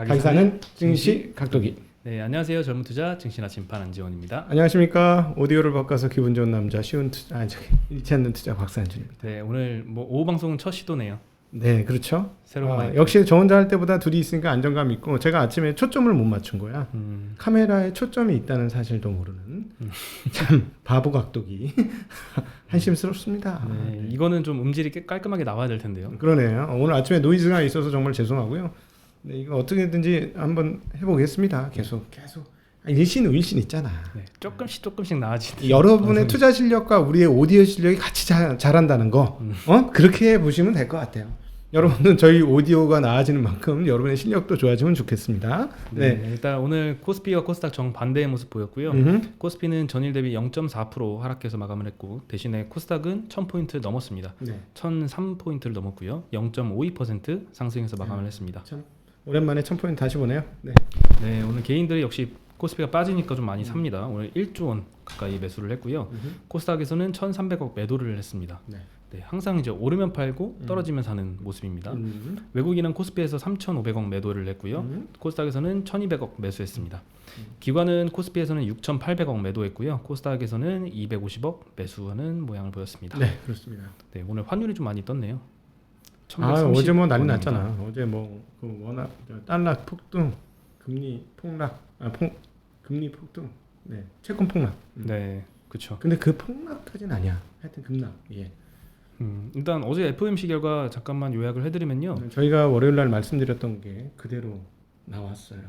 가기사는 증시 각도기. 네, 안녕하세요. 젊은 투자 증시나 진판 안지원입니다. 안녕하십니까. 오디오를 바꿔서 기분 좋은 남자 쉬운 투자 잃지 않는 투자 박산준입니다. 네, 오늘 뭐 오후 방송은 첫 시도네요. 네, 그렇죠. 새로운 마이크. 역시 저 혼자 할 때보다 둘이 있으니까 안정감 있고, 제가 아침에 초점을 못 맞춘 거야. 카메라에 초점이 있다는 사실도 모르는 참 바보 각도기. 한심스럽습니다. 네, 이거는 좀 음질이 깔끔하게 나와야 될 텐데요. 그러네요. 오늘 아침에 노이즈가 있어서 정말 죄송하고요. 네, 이거 어떻게든지 한번 해보겠습니다. 계속 일신 있잖아. 네, 조금씩 나아지는. 여러분의 투자 실력과 우리의 오디오 실력이 같이 잘한다는 거, 그렇게 보시면 될 것 같아요. 여러분은 저희 오디오가 나아지는 만큼 여러분의 실력도 좋아지면 좋겠습니다. 네, 일단 오늘 코스피와 코스닥 정반대의 모습 보였고요. 코스피는 전일 대비 0.4% 하락해서 마감을 했고, 대신에 코스닥은 1000포인트 넘었습니다. 네. 1003포인트를 넘었고요. 0.52% 상승해서 마감을 했습니다. 참 오랜만에 1000포인트 다시 보네요. 네. 네, 오늘 개인들이 역시 코스피가 빠지니까 좀 많이 삽니다. 오늘 1조 원 가까이 매수를 했고요. 코스닥에서는 1,300억 매도를 했습니다. 네. 네, 항상 이제 오르면 팔고 떨어지면 사는 모습입니다. 외국인은 코스피에서 3,500억 매도를 했고요. 코스닥에서는 1,200억 매수했습니다. 기관은 코스피에서는 6,800억 매도했고요. 코스닥에서는 250억 매수하는 모양을 보였습니다. 네, 그렇습니다. 네, 오늘 환율이 좀 많이 떴네요. 어제 뭐 난리 났잖아. 어제 뭐 그 워낙 달러 폭등, 금리 폭락, 금리 폭등, 네, 채권 폭락. 네, 그렇죠. 근데 그 폭락까지는 아니야. 하여튼 급락. 예. 일단 어제 FOMC 결과 잠깐만 요약을 해드리면요. 저희가 월요일 날 말씀드렸던 게 그대로 나왔어요.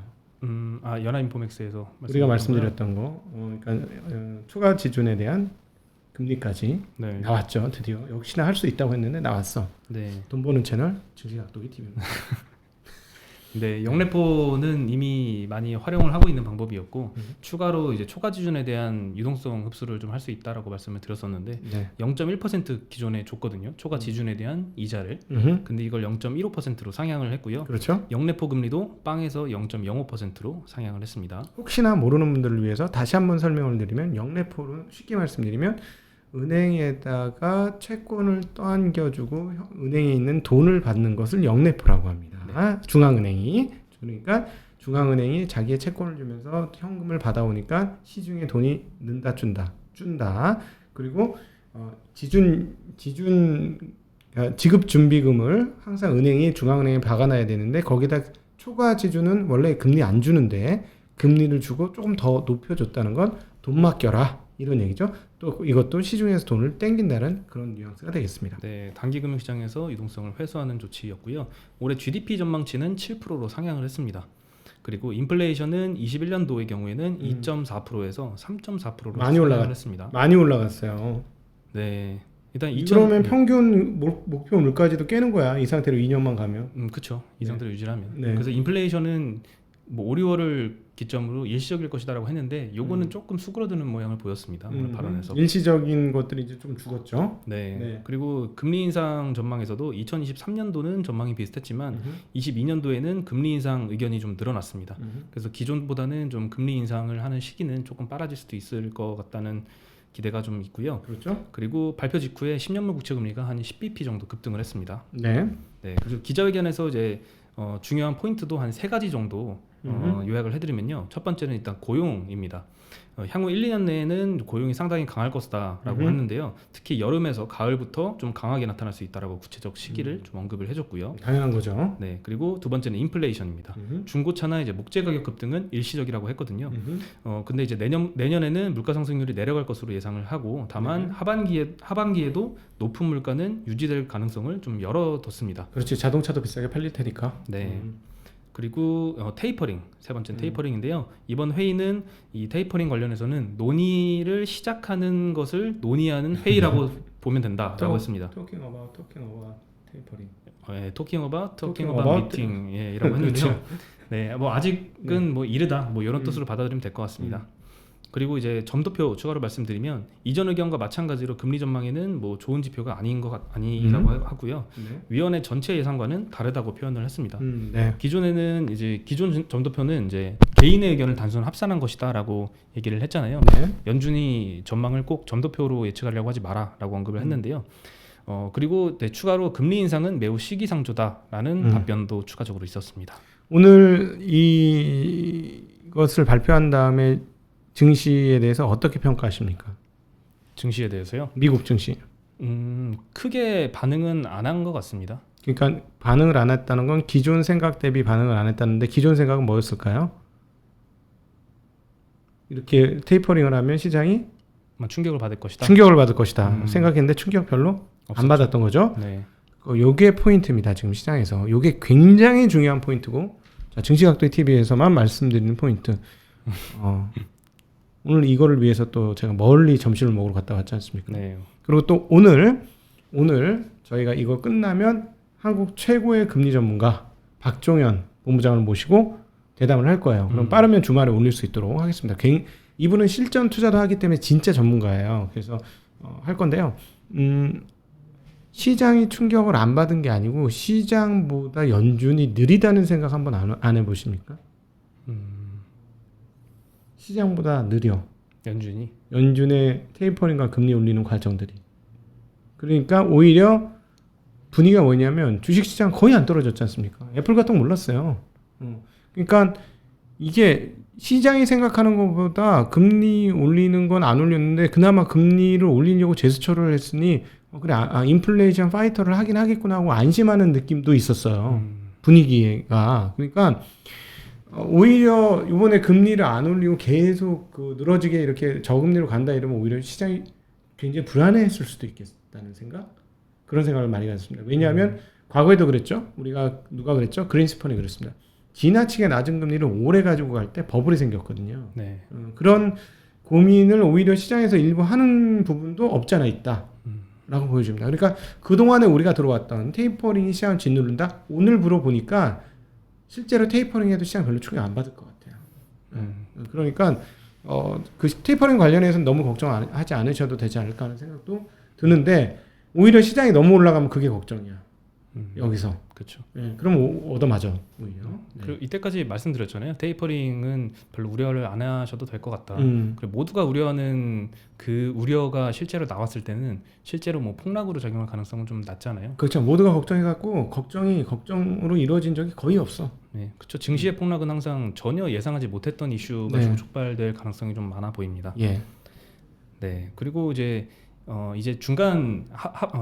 연합인포맥스에서 우리가 말씀드렸던 거, 그러니까 초과 지준에 대한 금리까지 네. 나왔죠. 드디어 역시나 할 수 있다고 했는데 나왔어. 네. 돈 버는 채널 증시각도기 TV입니다. 네, 영래포는 이미 많이 활용을 하고 있는 방법이었고 추가로 이제 초과 지준에 대한 유동성 흡수를 좀 할 수 있다라고 말씀을 드렸었는데 네. 0.1% 기존에 줬거든요. 초과 지준에 대한 이자를. 근데 이걸 0.15%로 상향을 했고요. 그렇죠. 영래포 금리도 빵에서 0.05%로 상향을 했습니다. 혹시나 모르는 분들을 위해서 다시 한번 설명을 드리면, 영래포는 쉽게 말씀드리면 은행에다가 채권을 떠안겨주고 은행에 있는 돈을 받는 것을 영래포라고 합니다. 네. 중앙은행이. 그러니까 중앙은행이 자기의 채권을 주면서 현금을 받아오니까 시중에 돈이 는다 준다. 그리고 지급 준비금을 항상 은행이 중앙은행에 박아놔야 되는데, 거기다 초과 지준은 원래 금리 안 주는데 금리를 주고 조금 더 높여줬다는 건 돈 맡겨라, 이런 얘기죠. 또 이것도 시중에서 돈을 땡긴다는 그런 뉘앙스가 되겠습니다. 네, 단기 금융시장에서 유동성을 회수하는 조치였고요. 올해 GDP 전망치는 7%로 상향을 했습니다. 그리고 인플레이션은 21년도의 경우에는 2.4%에서 3.4%로 많이 상향을 했습니다. 많이 올라갔어요. 네, 일단 그러면 평균 목표 물가지도 깨는 거야. 이 상태로 2년만 가면. 그렇죠. 이 상태로 유지하면. 네. 그래서 인플레이션은 뭐 5, 6월을 기점으로 일시적일 것이다라고 했는데, 요거는 조금 수그러드는 모양을 보였습니다. 오늘 발언에서. 일시적인 것들이 이제 좀 죽었죠. 네. 네. 그리고 금리 인상 전망에서도 2023년도는 전망이 비슷했지만 22년도에는 금리 인상 의견이 좀 늘어났습니다. 그래서 기존보다는 좀 금리 인상을 하는 시기는 조금 빨라질 수도 있을 것 같다는 기대가 좀 있고요. 그렇죠. 그리고 발표 직후에 10년물 국채 금리가 한 10bp 정도 급등을 했습니다. 네. 네. 그리고 기자회견에서 이제 중요한 포인트도 한 3가지 정도 요약을 해드리면요. 첫 번째는 일단 고용입니다. 향후 1, 2년 내에는 고용이 상당히 강할 것이다라고 했는데요. 특히 여름에서 가을부터 좀 강하게 나타날 수 있다라고 구체적 시기를 좀 언급을 해줬고요. 당연한 거죠. 네, 그리고 두 번째는 인플레이션입니다. 중고차나 이제 목재 가격 급등은 일시적이라고 했거든요. 근데 이제 내년에는 물가 상승률이 내려갈 것으로 예상을 하고, 다만 하반기에도 높은 물가는 유지될 가능성을 좀 열어뒀습니다. 그렇지. 자동차도 비싸게 팔릴 테니까. 네. 그리고 테이퍼링, 세 번째는 테이퍼링인데요. 이번 회의는 이 테이퍼링 관련해서는 논의를 시작하는 것을 논의하는 회의라고 보면 된다라고 했습니다. Talking about 테이퍼링. Talking Talking about about meeting, 이라고 했는데요. 네, 뭐 아직은 뭐 이르다, 뭐 이런 뜻으로 받아들이면 될 것 같습니다. 그리고 이제 점도표 추가로 말씀드리면, 이전 의견과 마찬가지로 금리 전망에는 뭐 좋은 지표가 아니라고 하고요. 네. 위원회 전체 예상과는 다르다고 표현을 했습니다. 네. 기존에는 이제 기존 점도표는 이제 개인의 의견을 단순 합산한 것이다라고 얘기를 했잖아요. 네. 연준이 전망을 꼭 점도표로 예측하려고 하지 마라라고 언급을 했는데요. 그리고 네, 추가로 금리 인상은 매우 시기상조다라는 답변도 추가적으로 있었습니다. 오늘 이것을 발표한 다음에 증시에 대해서 어떻게 평가하십니까? 증시에 대해서요? 미국 증시. 크게 반응은 안 한 것 같습니다. 그러니까 반응을 안 했다는 건 기존 생각 대비 반응을 안 했다는데 기존 생각은 뭐였을까요? 이렇게 테이퍼링을 하면 시장이 충격을 받을 것이다. 충격을 받을 것이다 생각했는데 충격 별로 없었죠. 안 받았던 거죠. 네. 요게 포인트입니다. 지금 시장에서 요게 굉장히 중요한 포인트고, 자, 증시각도의 TV에서만 말씀드리는 포인트. 오늘 이거를 위해서 또 제가 멀리 점심을 먹으러 갔다 왔지 않습니까? 네. 그리고 또 오늘 저희가 이거 끝나면 한국 최고의 금리 전문가 박종현 본부장을 모시고 대담을 할 거예요. 그럼 빠르면 주말에 올릴 수 있도록 하겠습니다. 이분은 실전 투자도 하기 때문에 진짜 전문가예요. 그래서 할 건데요. 시장이 충격을 안 받은 게 아니고 시장보다 연준이 느리다는 생각 한번 안 해보십니까? 시장보다 느려. 연준의 테이퍼링과 금리 올리는 과정들이. 그러니까 오히려 분위기가 뭐냐면 주식시장 거의 안 떨어졌지 않습니까? 애플 같은 거 몰랐어요. 그러니까 이게 시장이 생각하는 것보다 금리 올리는 건 안 올렸는데 그나마 금리를 올리려고 제스처를 했으니 그래 인플레이션 파이터를 하긴 하겠구나 하고 안심하는 느낌도 있었어요. 분위기가. 그러니까 오히려 이번에 금리를 안 올리고 계속 늘어지게 이렇게 저금리로 간다 이러면 오히려 시장이 굉장히 불안해했을 수도 있겠다는 생각? 그런 생각을 많이 가졌습니다. 왜냐하면 과거에도 그랬죠. 누가 그랬죠? 그린스펀이 그랬습니다. 지나치게 낮은 금리를 오래 가지고 갈 때 버블이 생겼거든요. 네. 그런 고민을 오히려 시장에서 일부 하는 부분도 없지 않아 있다. 라고 보여줍니다. 그러니까 그동안에 우리가 들어왔던 테이퍼링이 시장을 짓누른다? 오늘 물어보니까 실제로 테이퍼링에도 시장 별로 충격 안 받을 것 같아요. 그러니까 그 테이퍼링 관련해서는 너무 걱정하지 않으셔도 되지 않을까 하는 생각도 드는데 오히려 시장이 너무 올라가면 그게 걱정이야. 여기서. 그렇죠. 네, 그럼 얻어맞아 오히려. 네. 그리고 이때까지 말씀드렸잖아요. 테이퍼링은 별로 우려를 안 하셔도 될 것 같다. 그리고 모두가 우려하는 그 우려가 실제로 나왔을 때는 실제로 뭐 폭락으로 작용할 가능성은 좀 낮잖아요. 그렇죠. 모두가 걱정해갖고 걱정으로 이루어진 적이 거의 없어. 네, 그렇죠. 증시의 폭락은 항상 전혀 예상하지 못했던 이슈가 네. 촉발될 가능성이 좀 많아 보입니다. 예. 네, 그리고 이제 중간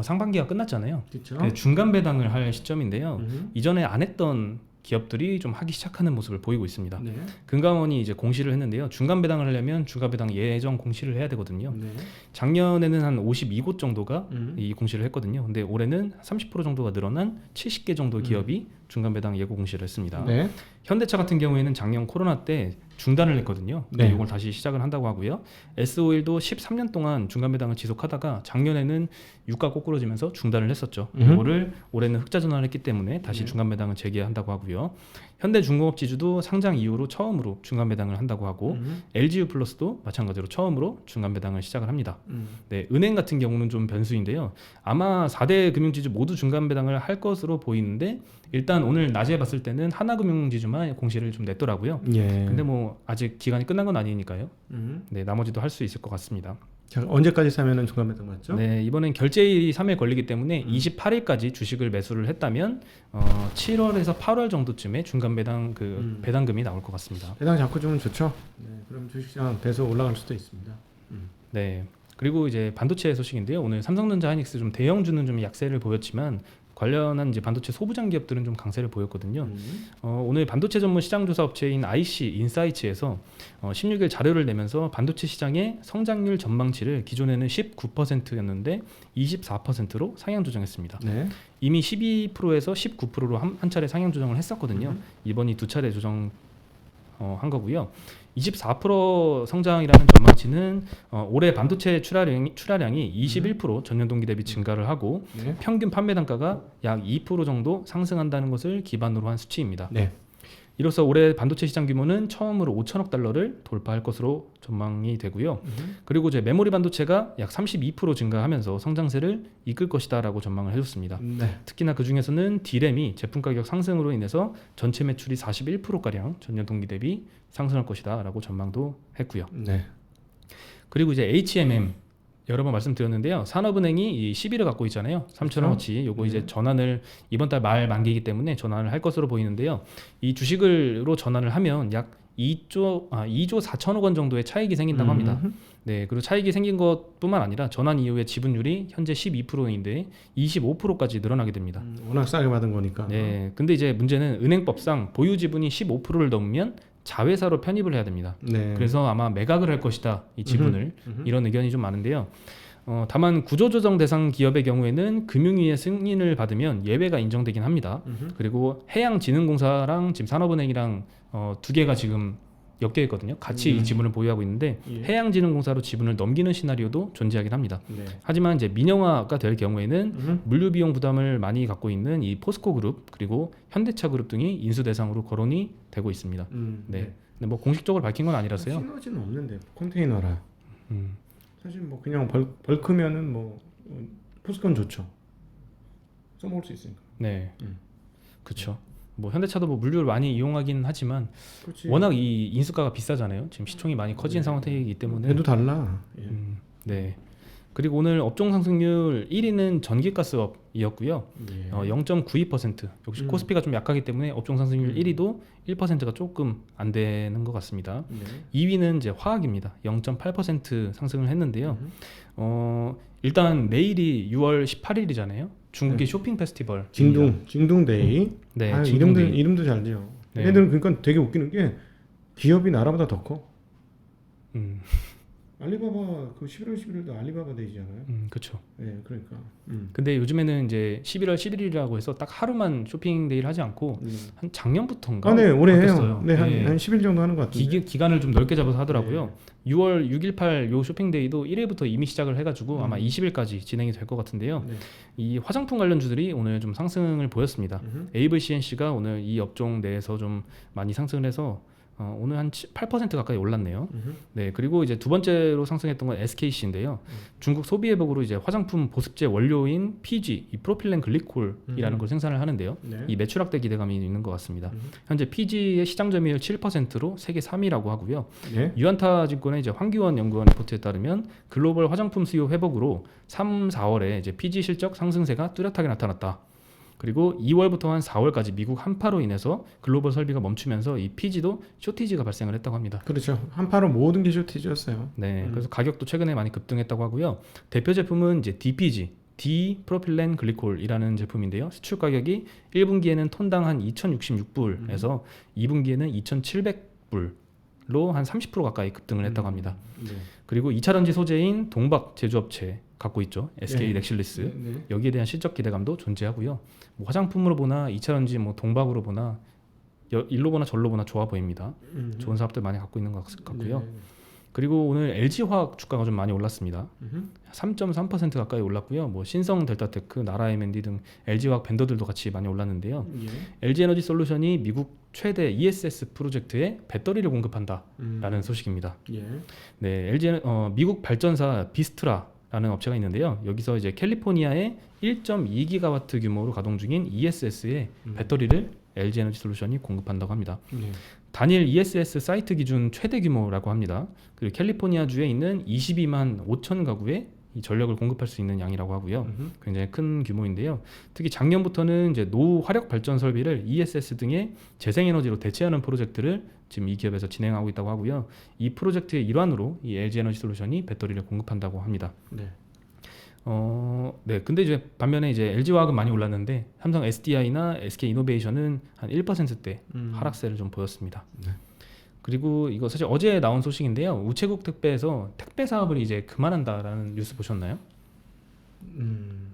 상반기가 끝났잖아요. 그렇죠. 네, 중간 배당을 할 시점인데요. 이전에 안 했던 기업들이 좀 하기 시작하는 모습을 보이고 있습니다. 네. 금감원이 이제 공시를 했는데요. 중간 배당을 하려면 중간 배당 예정 공시를 해야 되거든요. 네. 작년에는 한 52곳 정도가 이 공시를 했거든요. 근데 올해는 30% 정도가 늘어난 70개 정도 기업이 중간 배당 예고 공시를 했습니다. 네. 현대차 같은 경우에는 작년 코로나 때 중단을 했거든요. 네. 이걸 다시 시작을 한다고 하고요. S-오일도 13년 동안 중간 배당을 지속하다가 작년에는 유가 꼬꾸러지면서 중단을 했었죠. 이거를 올해는 흑자 전환을 했기 때문에 다시 중간 배당을 재개한다고 하고요. 현대중공업지주도 상장 이후로 처음으로 중간 배당을 한다고 하고 LGU 플러스도 마찬가지로 처음으로 중간 배당을 시작을 합니다. 네, 은행 같은 경우는 좀 변수인데요. 아마 4대 금융지주 모두 중간 배당을 할 것으로 보이는데 일단 오늘 낮에 봤을 때는 하나금융지주만 공시를 좀 냈더라고요. 예. 근데 뭐 아직 기간이 끝난 건 아니니까요. 네, 나머지도 할 수 있을 것 같습니다. 자, 언제까지 사면은 중간 배당 맞죠? 네, 이번엔 결제일이 3일 걸리기 때문에 28일까지 주식을 매수를 했다면 7월에서 8월 정도쯤에 중간 배당 배당금이 나올 것 같습니다. 배당 자꾸 주면 좋죠. 네, 그럼 주식시장 배수 올라갈 수도 있습니다. 네. 그리고 이제 반도체 소식인데요. 오늘 삼성전자, 하이닉스 좀 대형주는 좀 약세를 보였지만 관련한 이제 반도체 소부장 기업들은 좀 강세를 보였거든요. 오늘 반도체 전문 시장 조사 업체인 IC 인사이츠에서 16일 자료를 내면서 반도체 시장의 성장률 전망치를 기존에는 19%였는데 24%로 상향 조정했습니다. 네. 이미 12%에서 19%로 한 차례 상향 조정을 했었거든요. 이번이 두 차례 조정 한 거고요. 24% 성장이라는 전망치는 올해 반도체 출하량이 21% 전년 동기 대비 증가를 하고 네. 평균 판매 단가가 약 2% 정도 상승한다는 것을 기반으로 한 수치입니다. 네. 이로써 올해 반도체 시장 규모는 처음으로 5천억 달러를 돌파할 것으로 전망이 되고요. 그리고 이제 메모리 반도체가 약 32% 증가하면서 성장세를 이끌 것이다라고 전망을 해줬습니다. 네. 특히나 그 중에서는 D램이 제품 가격 상승으로 인해서 전체 매출이 41%가량 전년 동기 대비 상승할 것이다라고 전망도 했고요. 네. 그리고 이제 HMM 여러 번 말씀드렸는데요. 산업은행이 이 시비를 갖고 있잖아요. 3,000원어치. 요거 이제 전환을 이번 달 말 만기이기 때문에 전환을 할 것으로 보이는데요. 이 주식으로 전환을 하면 약 2조 4천억 원 정도의 차익이 생긴다고 합니다. 네, 그리고 차익이 생긴 것뿐만 아니라 전환 이후에 지분율이 현재 12%인데 25%까지 늘어나게 됩니다. 워낙 싸게 받은 거니까. 네, 근데 이제 문제는 은행법상 보유 지분이 15%를 넘으면 자회사로 편입을 해야 됩니다. 네. 그래서 아마 매각을 할 것이다, 이 지분을. 이런 의견이 좀 많은데요. 다만 구조조정 대상 기업의 경우에는 금융위의 승인을 받으면 예외가 인정되긴 합니다. 그리고 해양진흥공사랑 지금 산업은행이랑 두 개가 지금 엮여 있거든요. 같이 이 지분을 보유하고 있는데 예. 해양진흥공사로 지분을 넘기는 시나리오도 존재하긴 합니다. 네. 하지만 이제 민영화가 될 경우에는 물류 비용 부담을 많이 갖고 있는 이 포스코그룹 그리고 현대차그룹 등이 인수 대상으로 거론이 되고 있습니다. 네. 근데 뭐 공식적으로 밝힌 건 아니라서요. 시너지는 없는데 컨테이너라. 음. 사실 뭐 그냥 벌크면은 뭐 포스콘 좋죠. 써먹을 수 있으니까. 네. 그렇죠. 뭐 현대차도 뭐 물류를 많이 이용하긴 하지만 그렇지. 워낙 이 인수가가 비싸잖아요. 지금 시총이 많이 커진 상태이기 때문에. 배도 달라. 예. 네. 그리고 오늘 업종 상승률 1위는 전기가스업이었고요. 예. 0.92%. 역시 코스피가 좀 약하기 때문에 업종 상승률 1위도 1%가 조금 안 되는 것 같습니다. 네. 2위는 이제 화학입니다. 0.8% 상승을 했는데요. 일단 내일이 6월 18일이잖아요. 중국의 쇼핑 페스티벌. 징둥데이. 네, 아, 징둥데이. 이름도 잘 돼요. 네. 얘네들은 그러니까 되게 웃기는 게 기업이 나라보다 더 커. 알리바바 그 11월 11일도 알리바바 데이잖아요. 그렇죠. 네, 그러니까. 근데 요즘에는 이제 11월 11일이라고 해서 딱 하루만 쇼핑 데이를 하지 않고 한 작년부터인가? 아, 네, 올해 해요. 바뀌었어요. 네, 한 10일 정도 하는 것 같은데. 기간을 좀 넓게 잡아서 하더라고요. 6월 6.18 요 쇼핑 데이도 1일부터 이미 시작을 해가지고 아마 20일까지 진행이 될 것 같은데요. 네. 이 화장품 관련주들이 오늘 좀 상승을 보였습니다. AVCNC가 오늘 이 업종 내에서 좀 많이 상승을 해서 오늘 한 8% 가까이 올랐네요. 네, 그리고 이제 두 번째로 상승했던 건 SKC인데요. 중국 소비회복으로 이제 화장품 보습제 원료인 PG, 이 프로필렌 글리콜이라는 걸 생산을 하는데요. 네. 이 매출 확대 기대감이 있는 것 같습니다. 현재 PG의 시장 점유율 7%로 세계 3위라고 하고요. 네. 유안타 증권의 이제 황기원 연구원 리포트에 따르면 글로벌 화장품 수요 회복으로 3, 4월에 이제 PG 실적 상승세가 뚜렷하게 나타났다. 그리고 2월부터 한 4월까지 미국 한파로 인해서 글로벌 설비가 멈추면서 이 PG도 쇼티지가 발생을 했다고 합니다. 그렇죠. 한파로 모든 게 쇼티지였어요. 네, 그래서 가격도 최근에 많이 급등했다고 하고요. 대표 제품은 이제 DPG, 디프로필렌 글리콜이라는 제품인데요. 수출 가격이 1분기에는 톤당 한 2,066불에서 2분기에는 2,700불로 한 30% 가까이 급등을 했다고 합니다. 네. 그리고 2차 전지 소재인 동박 제조업체 갖고 있죠. SK 네. 넥실리스. 네. 여기에 대한 실적 기대감도 존재하고요. 뭐 화장품으로 보나 2차 전지 뭐 동박으로 보나 일로 보나 절로 보나 좋아 보입니다. 좋은 사업들 많이 갖고 있는 것 같고요. 네. 그리고 오늘 LG화학 주가가 좀 많이 올랐습니다. 3.3% 가까이 올랐고요. 뭐 신성, 델타테크, 나라 M&D 등 LG화학 밴더들도 같이 많이 올랐는데요. LG에너지 솔루션이 미국 최대 ESS 프로젝트에 배터리를 공급한다라는 소식입니다. 예. 네, 미국 발전사 비스트라라는 업체가 있는데요. 여기서 이제 캘리포니아에 1.2기가와트 규모로 가동 중인 ESS의 배터리를 LG에너지 솔루션이 공급한다고 합니다. 예. 단일 ESS 사이트 기준 최대 규모라고 합니다. 그리고 캘리포니아주에 있는 22만 5천 가구에 이 전력을 공급할 수 있는 양이라고 하고요. 굉장히 큰 규모인데요. 특히 작년부터는 이제 노후 화력 발전 설비를 ESS 등의 재생에너지로 대체하는 프로젝트를 지금 이 기업에서 진행하고 있다고 하고요. 이 프로젝트의 일환으로 이 LG에너지 솔루션이 배터리를 공급한다고 합니다. 네. 네. 근데 이제 반면에 이제 LG화학은 많이 올랐는데 삼성 SDI나 SK 이노베이션은 한 1%대 하락세를 좀 보였습니다. 네. 그리고 이거 사실 어제 나온 소식인데요. 우체국 택배에서 택배 사업을 이제 그만한다라는 뉴스 보셨나요?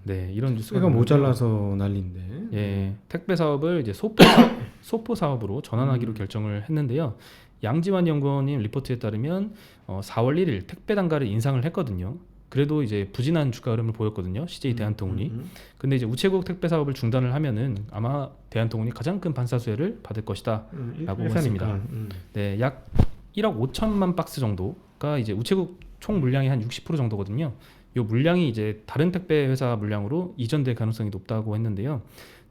네, 이런 뉴스가 택배가 나왔는데요. 모자라서 난리인데. 예, 택배 사업을 이제 소포 사업으로 전환하기로 결정을 했는데요. 양지환 연구원님 리포트에 따르면 4월 1일 택배 단가를 인상을 했거든요. 그래도 이제 부진한 주가 흐름을 보였거든요. CJ 대한통운이. 근데 이제 우체국 택배 사업을 중단을 하면은 아마 대한통운이 가장 큰 판사수혜를 받을 것이다라고 했습니다. 네, 약 1억 5천만 박스 정도가 이제 우체국 총 물량이 한 60% 정도거든요. 이 물량이 이제 다른 택배 회사 물량으로 이전될 가능성이 높다고 했는데요.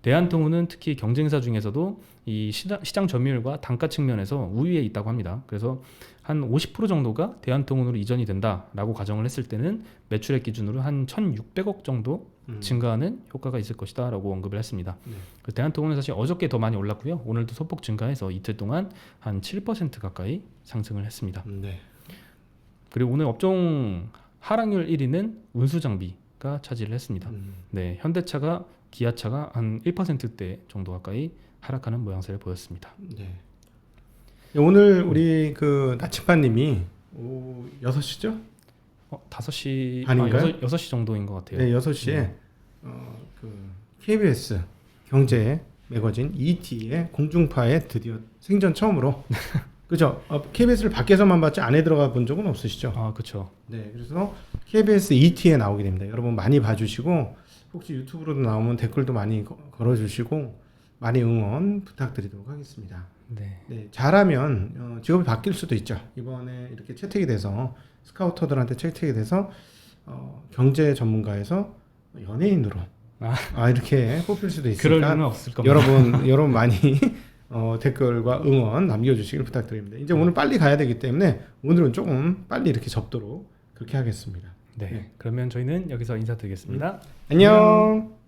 대한통운은 특히 경쟁사 중에서도 이 시장 점유율과 단가 측면에서 우위에 있다고 합니다. 그래서 한 50% 정도가 대한통운으로 이전이 된다라고 가정을 했을 때는 매출액 기준으로 한 1,600억 정도 증가하는 효과가 있을 것이다라고 언급을 했습니다. 네. 그 대한통운은 사실 어저께 더 많이 올랐고요. 오늘도 소폭 증가해서 이틀 동안 한 7% 가까이 상승을 했습니다. 네. 그리고 오늘 업종 하락률 1위는 운수장비가 차지를 했습니다. 네, 현대차가 기아차가 한 1%대 정도 가까이 하락하는 모양새를 보였습니다. 네. 오늘 우리 그 나침반님이 6시죠? 5시 아닌가요? 6시 정도인 것 같아요. 네, 6시에 그 KBS 경제 매거진 ET의 공중파에 드디어 생전 처음으로 그죠? KBS를 밖에서만 봤지 안에 들어가 본 적은 없으시죠? 아, 그렇죠. 네, 그래서 KBS ET에 나오게 됩니다. 여러분 많이 봐주시고 혹시 유튜브로도 나오면 댓글도 많이 걸어주시고 많이 응원 부탁드리도록 하겠습니다. 네. 네, 잘하면 직업이 바뀔 수도 있죠. 이번에 이렇게 채택이 돼서 스카우터들한테 채택이 돼서 경제 전문가에서 연예인으로 이렇게 뽑힐 수도 그럴 있으니까 리는 없을 겁니다. 여러분 많이 댓글과 응원 남겨주시길 부탁드립니다. 이제 오늘 빨리 가야 되기 때문에 오늘은 조금 빨리 이렇게 접도록 그렇게 하겠습니다. 네. 그러면 저희는 여기서 인사드리겠습니다. 안녕.